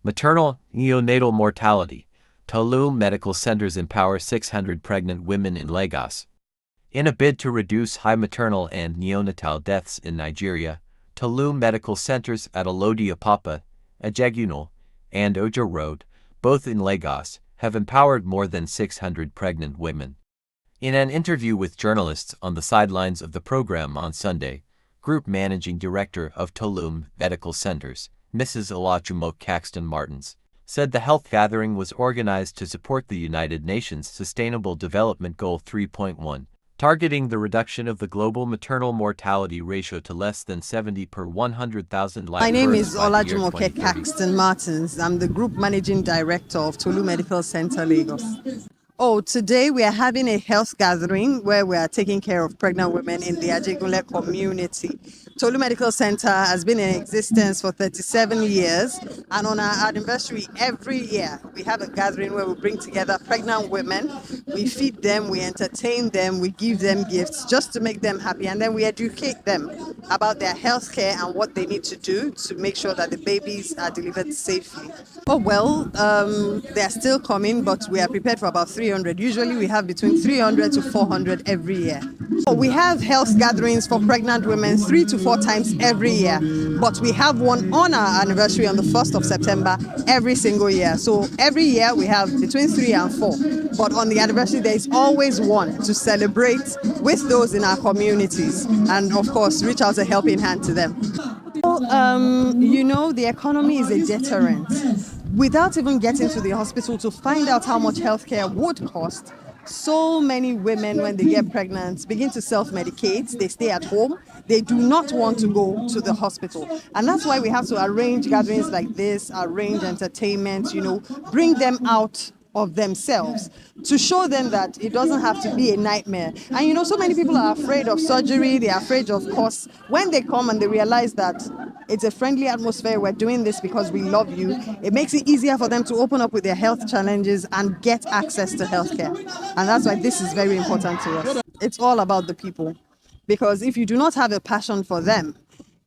Maternal neonatal mortality. Tulum Medical Centers empower 600 pregnant women in Lagos. In a bid to reduce high maternal and neonatal deaths in Nigeria, Tulum Medical Centers at Alodi Apapa, Ajegunle, and Ojo Road, both in Lagos, have empowered more than 600 pregnant women. In an interview with journalists on the sidelines of the program on Sunday, Group Managing Director of Tulum Medical Centers, Mrs. Olajumo Caxton Martins, said the health gathering was organized to support the United Nations Sustainable Development Goal 3.1, targeting the reduction of the global maternal mortality ratio to less than 70 per 100,000 live My name births is by the year Olajumo 2030. Caxton Martins. I'm the Group Managing Director of Tolu Medical Center, Lagos. Oh, today we are having a health gathering where we are taking care of pregnant women in the Ajegunle community. Tolu Medical Center has been in existence for 37 years, and on our anniversary every year we have a gathering where we bring together pregnant women. We feed them, we entertain them, we give them gifts just to make them happy, and then we educate them about their health care and what they need to do to make sure that the babies are delivered safely. Oh, well, they're still coming, but we are prepared for about 300. Usually we have between 300 to 400 every year. Oh, we have health gatherings for pregnant women 3 to 4 times every year, but we have one on our anniversary on the 1st of September every single year. So every year we have between 3 and 4, but on the anniversary there is always one to celebrate with those in our communities and of course reach out a helping hand to them. The economy is a deterrent. Without even getting to the hospital to find out how much healthcare would cost, so many women, when they get pregnant, begin to self-medicate. They stay at home. They do not want to go to the hospital. And that's why we have to arrange gatherings like this, arrange entertainment, bring them out of themselves to show them that it doesn't have to be a nightmare. And so many people are afraid of surgery, they are afraid of costs. When they come and they realize that it's a friendly atmosphere, we're doing this because we love you, it makes it easier for them to open up with their health challenges and get access to healthcare. And that's why this is very important to us. It's all about the people, because if you do not have a passion for them,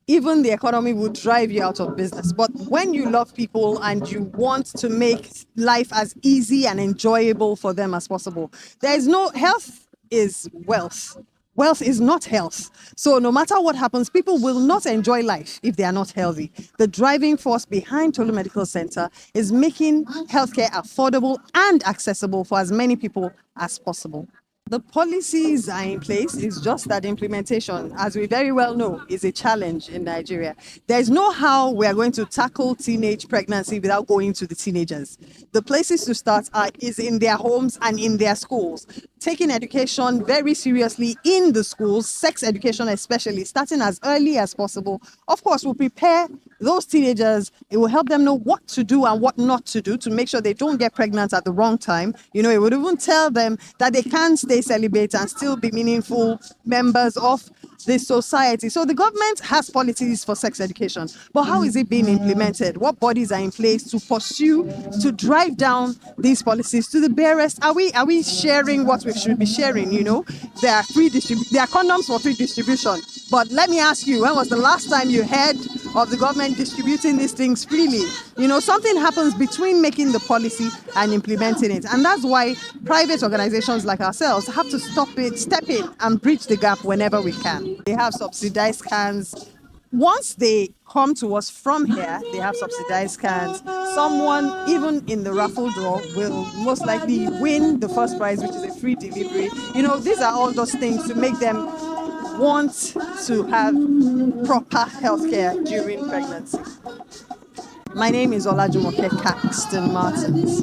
even the economy will drive you out of business. But when you love people and you want to make life as easy and enjoyable for them as possible, health is wealth. Wealth is not health. So no matter what happens, people will not enjoy life if they are not healthy. The driving force behind Tolu Medical Center is making healthcare affordable and accessible for as many people as possible. The policies are in place. It's just that implementation, as we very well know, is a challenge in Nigeria. There's no how we are going to tackle teenage pregnancy without going to the teenagers. The places to start is in their homes and in their schools. Taking education very seriously in the schools, sex education especially, starting as early as possible, of course, will prepare those teenagers. It will help them know what to do and what not to do to make sure they don't get pregnant at the wrong time. It would even tell them that they can stay celibate and still be meaningful members of this society. So the government has policies for sex education, but how is it being implemented? What bodies are in place to pursue, to drive down these policies to the barest? Are we sharing what we should be sharing? There are condoms for free distribution. But let me ask you, when was the last time you heard of the government distributing these things freely? Something happens between making the policy and implementing it. And that's why private organizations like ourselves have to step in and bridge the gap whenever we can. They have subsidized scans. Once they come to us from here, they have subsidized scans. Someone, even in the raffle draw, will most likely win the first prize, which is a free delivery. These are all those things to make them want to have proper healthcare during pregnancy. My name is Olajumoke Caxton Martins.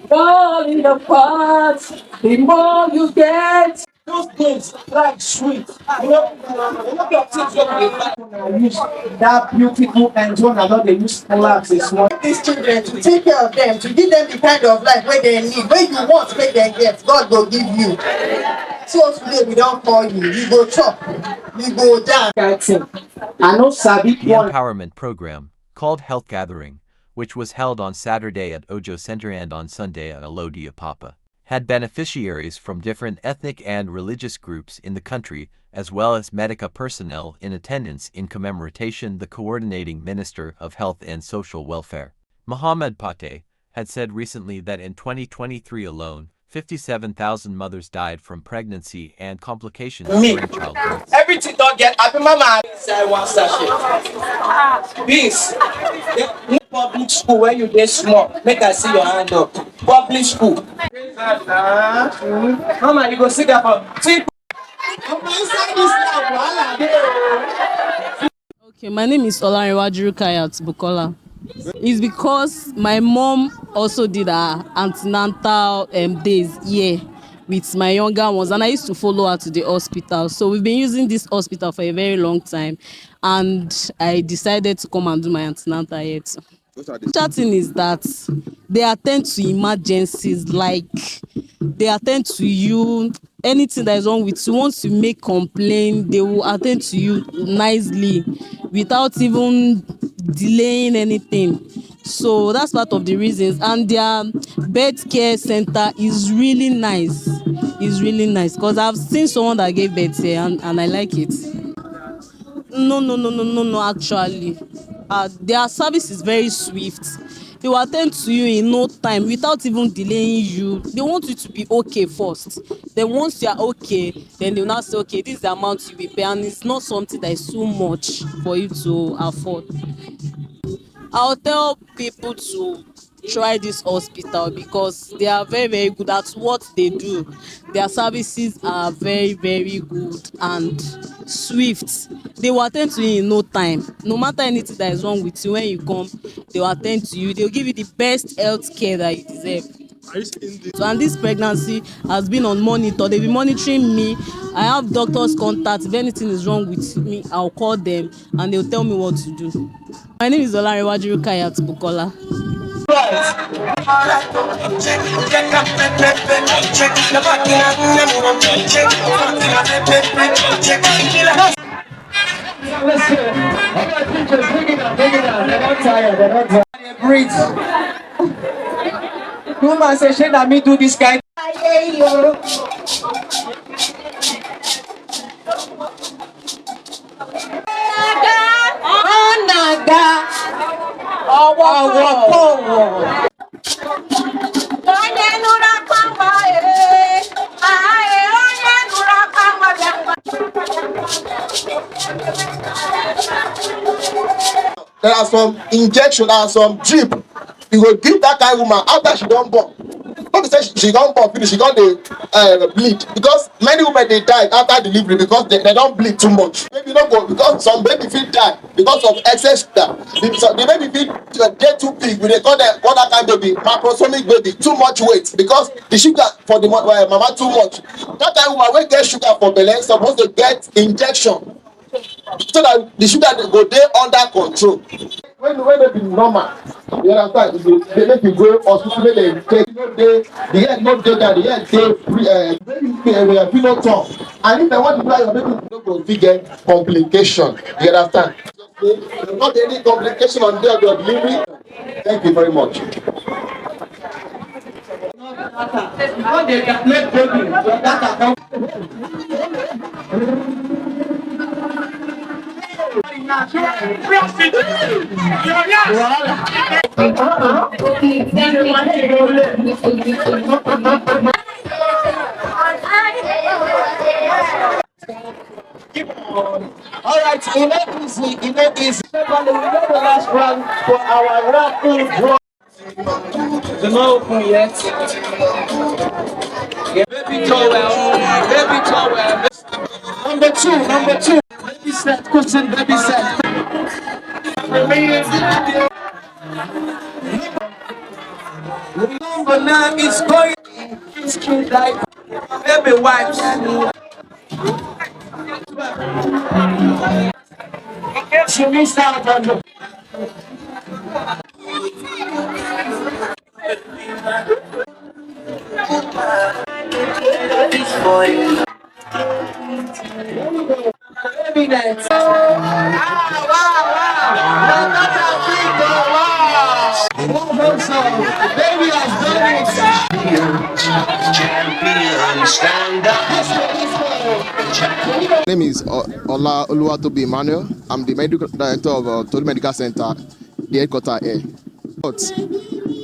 Falling apart, the more you get. Those things like sweet. Look at things when I use that beautiful and one another they use collapse is one. These children, to take care of them, to give them the kind of life where they need, where you want to make them get, God will give you. So today we don't call you, you go chop, you go down. I know Sabi The empowerment program, called Health Gathering, which was held on Saturday at Ojo Center and on Sunday at Alodi Apapa, had beneficiaries from different ethnic and religious groups in the country, as well as medical personnel in attendance in commemoration. The coordinating Minister of Health and Social Welfare, Mohamed Pate, had said recently that in 2023 alone, 57,000 mothers died from pregnancy and complications during childbirth. Everything don't get happy mama inside one sachet. Peace. No public school where you get small. Make I see your hand up. Public school. Mama, you go sit there for see. Okay, my name is Olanrewaju Kayat Bukola. It's because my mom also did her antenatal days here with my younger ones, and I used to follow her to the hospital. So we've been using this hospital for a very long time, and I decided to come and do my antenatal here too. The thing is that they attend to emergencies, like they attend to you, anything that is wrong with you. Once you make complaint, they will attend to you nicely without even delaying anything. So that's part of the reasons, and their birth care center is really nice. It's really nice because I've seen someone that gave birth here, and I like it. No, actually. Their service is very swift. They will attend to you in no time without even delaying you. They want you to be okay first. Then once you are okay, then they will now say, okay, this is the amount you will pay, and it's not something that is too much for you to afford. I'll tell people to try this hospital because they are very, very good at what they do. Their services are very, very good and swift. They will attend to you in no time. No matter anything that is wrong with you, when you come, they will attend to you. They will give you the best health care that you deserve. So, and this pregnancy has been on monitor. They've been monitoring me. I have doctors' contact. If anything is wrong with me, I'll call them and they'll tell me what to do. My name is Olanrewaju Kayat Bukola. Breathe. Woman say, "Shey na me do this kind." There are some injection and some drip. You go give that kind of woman after she don born. Not to say she don born finish, she don dey bleed, because many women dey die after delivery because they don bleed too much. Maybe no go, because some baby fit die because of excess sugar. The baby fit dey too big. We dey call them what that kind baby, macrosomic baby, too much weight because the sugar for the mama too much. That kind of woman wey get sugar for belle suppose to get injection so that the sugar go dey under control. When they be normal, you understand? They make you go hospital, make them take the head not dey there, the head dey very pillow top. And if they want to fly your baby, no go fit get complication. You understand? Not any complication on day of your delivery. Thank you very much. When they make baby, your data come. All right, enough easy. We know the last round for our raffle draw. The not open yet. Yeah. Baby towel. Number two. Baby set, cushion, baby set. Number 9 is going. Skin diaper. Baby wipes. She missed out on the. Baby dance. Baby has done it. Champion, stand up. My name is Ola Oluwatobi Emmanuel. I'm the medical director of Tolu Medical Center, the headquarters here. But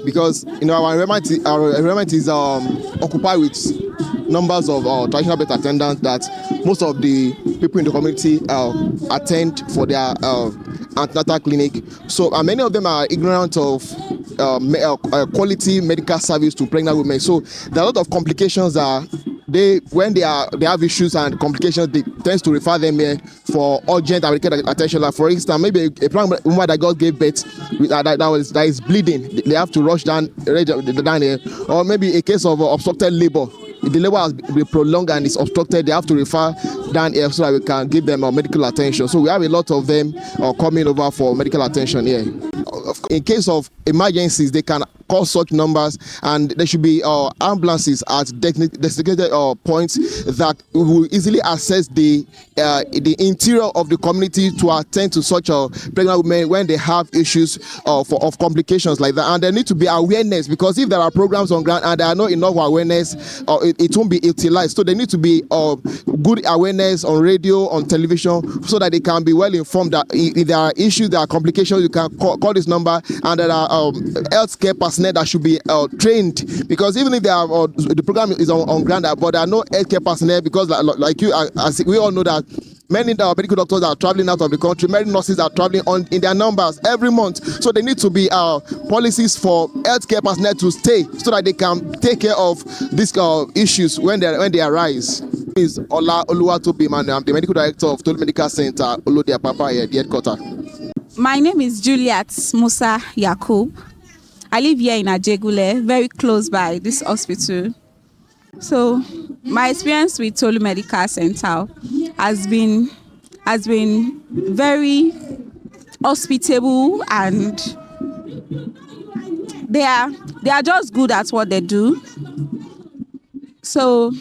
because our environment is occupied with numbers of traditional birth attendants that most of the people in the community attend for their antenatal clinic. So many of them are ignorant of quality medical service to pregnant women. So there are a lot of complications that when they have issues and complications, they tends to refer them here for urgent and medical attention. Like for instance, maybe a pregnant woman that God gave birth that is bleeding, they have to rush down here, or maybe a case of obstructed labor. If the labor has been prolonged and is obstructed, they have to refer down here so that we can give them medical attention. So we have a lot of them coming over for medical attention here. In case of emergencies, they can call such numbers, and there should be ambulances at designated points that will easily access the interior of the community to attend to such pregnant women when they have issues of complications like that. And there need to be awareness, because if there are programs on ground and there are not enough awareness, it won't be utilized. So there need to be good awareness on radio, on television, so that they can be well informed that if there are issues, there are complications, you can call this number, and there are healthcare personnel that should be trained, because even if they are the program is on ground, but there are no healthcare personnel, because like you, as we all know that many medical doctors are traveling out of the country, many nurses are traveling in their numbers every month. So they need to be policies for healthcare personnel to stay, so that they can take care of these issues when they arise. Is Ola Oluwatobi. I'm the medical director of Tolu Medical Center, Olodia Papa here, the headquarters. My name is Juliet Musa Yakub. I live here in Ajegule, very close by this hospital. So my experience with Tolu Medical Center has been very hospitable, and they are just good at what they do. So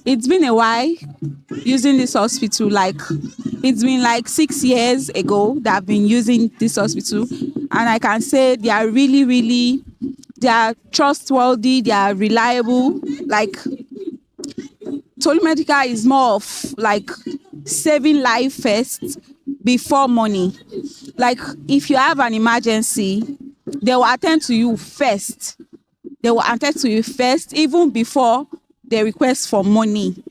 it's been a while using this hospital. It's been like 6 years ago that I've been using this hospital, and I can say they are really, they are trustworthy, they are reliable. Like Tolu Medical is more of like saving life first before money. Like if you have an emergency, they will attend to you first. They will attend to you first, even before they request for money.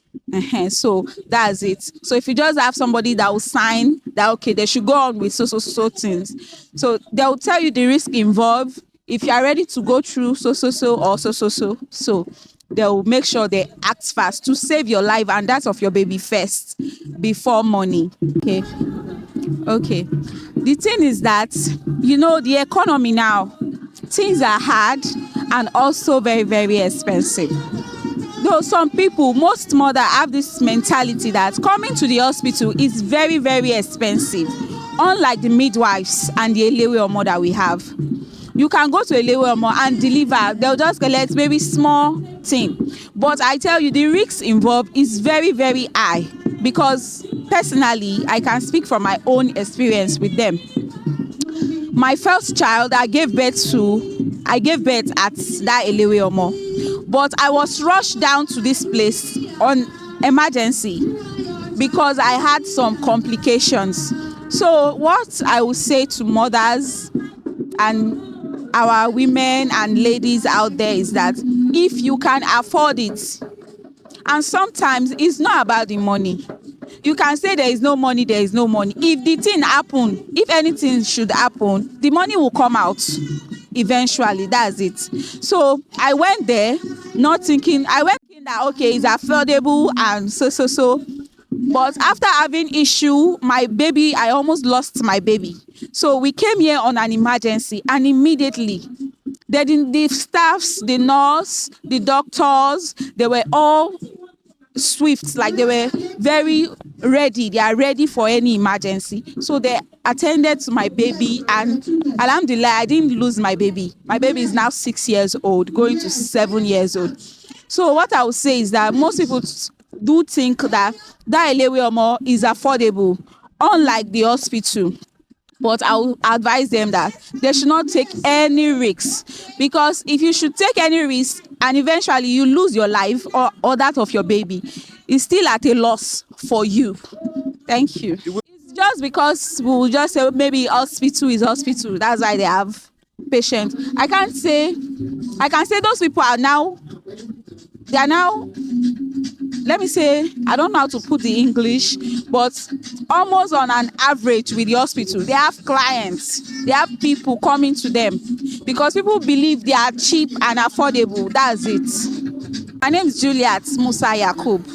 So that's it. So if you just have somebody that will sign that, okay, they should go on with so things. So they'll tell you the risk involved. If you are ready to go through so or so, they'll make sure they act fast to save your life and that of your baby first before money. Okay. The thing is that, the economy now, things are hard and also very, very expensive. Though some people, most mothers have this mentality that coming to the hospital is very, very expensive. Unlike the midwives and the Elewe Omo that we have. You can go to Elewe Omo and deliver. They'll just collect maybe small thing. But I tell you, the risks involved is very, very high. Because personally, I can speak from my own experience with them. My first child, I gave birth at that Elewe Omo. But I was rushed down to this place on emergency because I had some complications. So what I would say to mothers and our women and ladies out there is that if you can afford it, and sometimes it's not about the money. You can say there is no money. If the thing happen, if anything should happen, the money will come out eventually. That's it. So I went there not thinking, that okay, it's affordable and so. But after having issue, I almost lost my baby. So we came here on an emergency, and immediately the staffs, the nurse, the doctors, they were all swift, like they were very ready. They are ready for any emergency. So they attended to my baby, and alhamdulillah, I didn't lose my baby. My baby is now 6 years old, going to 7 years old. So what I would say is that most people do think that Elewe Omo is affordable, unlike the hospital. But I will advise them that they should not take any risks, because if you should take any risk and eventually you lose your life or that of your baby, it's still at a loss for you. Thank you. It's just because we will just say maybe hospital is hospital. That's why they have patient. I can say those people are now, let me say, I don't know how to put the English, but almost on an average with the hospital, they have clients, they have people coming to them because people believe they are cheap and affordable. That's it. My name is Juliet Musa Yakub.